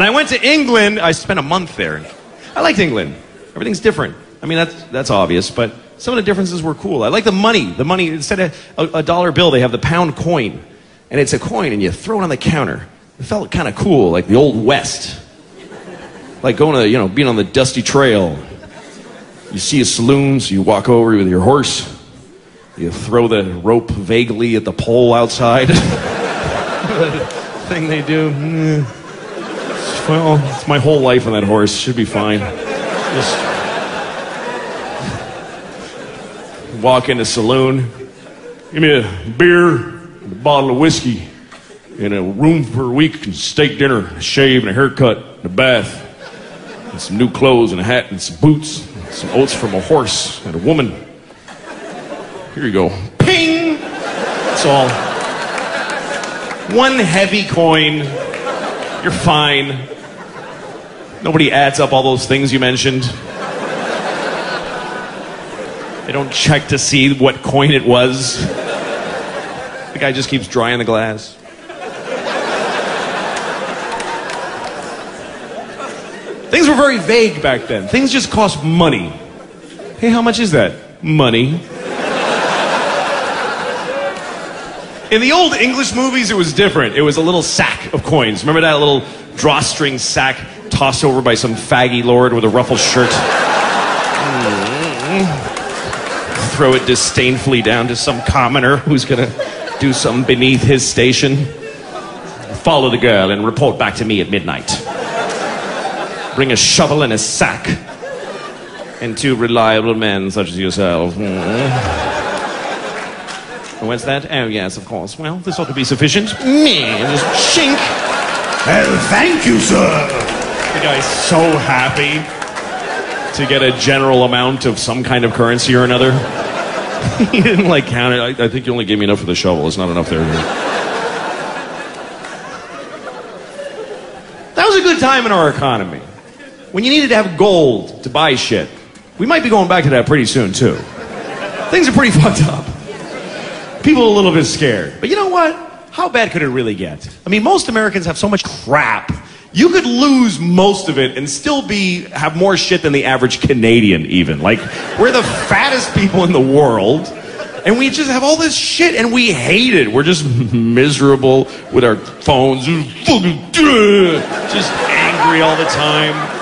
And I went to England. I spent a month there. I liked England. Everything's different. I mean, that's obvious, but some of the differences were cool. I like the money. The money, instead of a dollar bill, they have the pound coin. And it's a coin, and you throw it on the counter. It felt kind of cool, like the Old West. Like going to, being on the dusty trail. You see a saloon, so you walk over with your horse. You throw the rope vaguely at the pole outside. The thing they do. Well, it's my whole life on that horse. Should be fine. Just walk in a saloon. Give me a beer, a bottle of whiskey, and a room for a week, and steak dinner, a shave, and a haircut, and a bath, and some new clothes, and a hat, and some boots, and some oats from a horse, and a woman. Here you go. Ping! That's all. One heavy coin. You're fine. Nobody adds up all those things you mentioned. They don't check to see what coin it was. The guy just keeps drying the glass. Things were very vague back then. Things just cost money. Hey, how much is that? Money. In the old English movies, it was different. It was a little sack of coins. Remember that little drawstring sack tossed over by some faggy lord with a ruffled shirt? Throw it disdainfully down to some commoner who's gonna do something beneath his station. Follow the girl and report back to me at midnight. Bring a shovel and a sack. And two reliable men such as yourself. What's that? Oh, yes, of course. Well, this ought to be sufficient. Just chink. Well, thank you, sir. The guy's so happy to get a general amount of some kind of currency or another. He didn't, count it. I think you only gave me enough for the shovel. It's not enough there. That was a good time in our economy. When you needed to have gold to buy shit. We might be going back to that pretty soon, too. Things are pretty fucked up. People are a little bit scared. But you know what? How bad could it really get? I mean, most Americans have so much crap. You could lose most of it and still have more shit than the average Canadian, even. We're the fattest people in the world, and we just have all this shit, and we hate it. We're just miserable with our phones. Just angry all the time.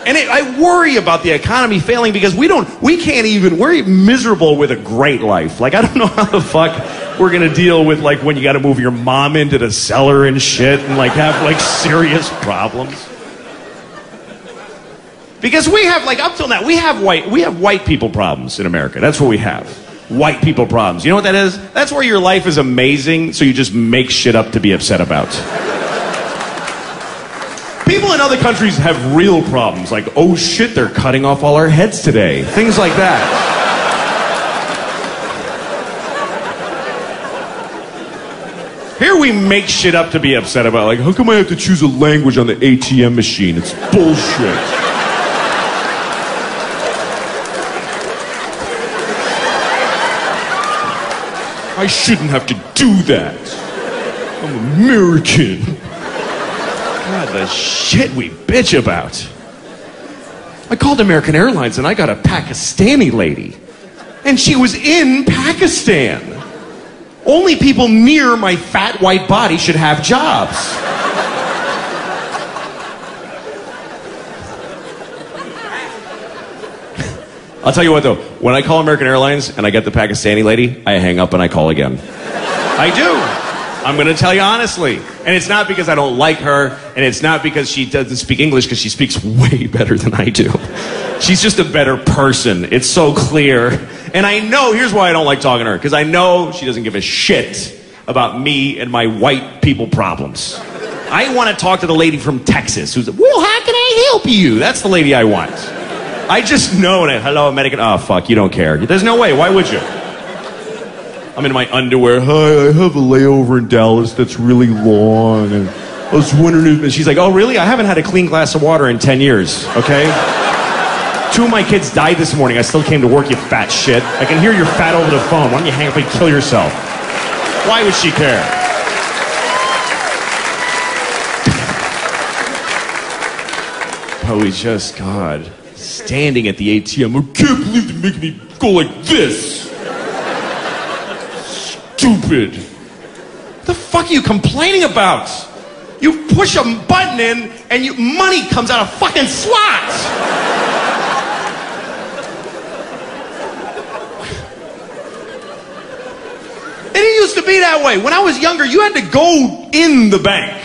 And I worry about the economy failing because we're miserable with a great life. I don't know how the fuck we're gonna deal with when you gotta move your mom into the cellar and shit and have serious problems. Because we have up till now, we have white people problems in America. That's what we have. White people problems. You know what that is? That's where your life is amazing, so you just make shit up to be upset about. People in other countries have real problems, oh shit, they're cutting off all our heads today. Things like that. Here we make shit up to be upset about, how come I have to choose a language on the ATM machine? It's bullshit. I shouldn't have to do that. I'm American. God, the shit we bitch about. I called American Airlines and I got a Pakistani lady. And she was in Pakistan. Only people near my fat white body should have jobs. I'll tell you what though, when I call American Airlines and I get the Pakistani lady, I hang up and I call again. I do. I'm going to tell you honestly. And it's not because I don't like her, and it's not because she doesn't speak English, because she speaks way better than I do. She's just a better person. It's so clear. And I know, here's why I don't like talking to her, because I know she doesn't give a shit about me and my white people problems. I want to talk to the lady from Texas who's, well, how can I help you? That's the lady I want. I just know that. Hello, American. Oh, fuck, you don't care. There's no way. Why would you? I'm in my underwear. Hi, I have a layover in Dallas that's really long. And I was wondering if... And she's like, oh, really? I haven't had a clean glass of water in 10 years, okay? 2 of my kids died this morning. I still came to work, you fat shit. I can hear you're fat over the phone. Why don't you hang up and kill yourself? Why would she care? But we just, God, standing at the ATM. I can't believe they're making me go like this. Stupid. What the fuck are you complaining about? You push a button in and money comes out of fucking slots. It used to be that way. When I was younger, you had to go in the bank.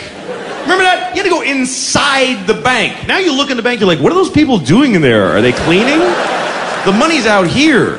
Remember that? You had to go inside the bank. Now you look in the bank, you're like, what are those people doing in there? Are they cleaning? The money's out here.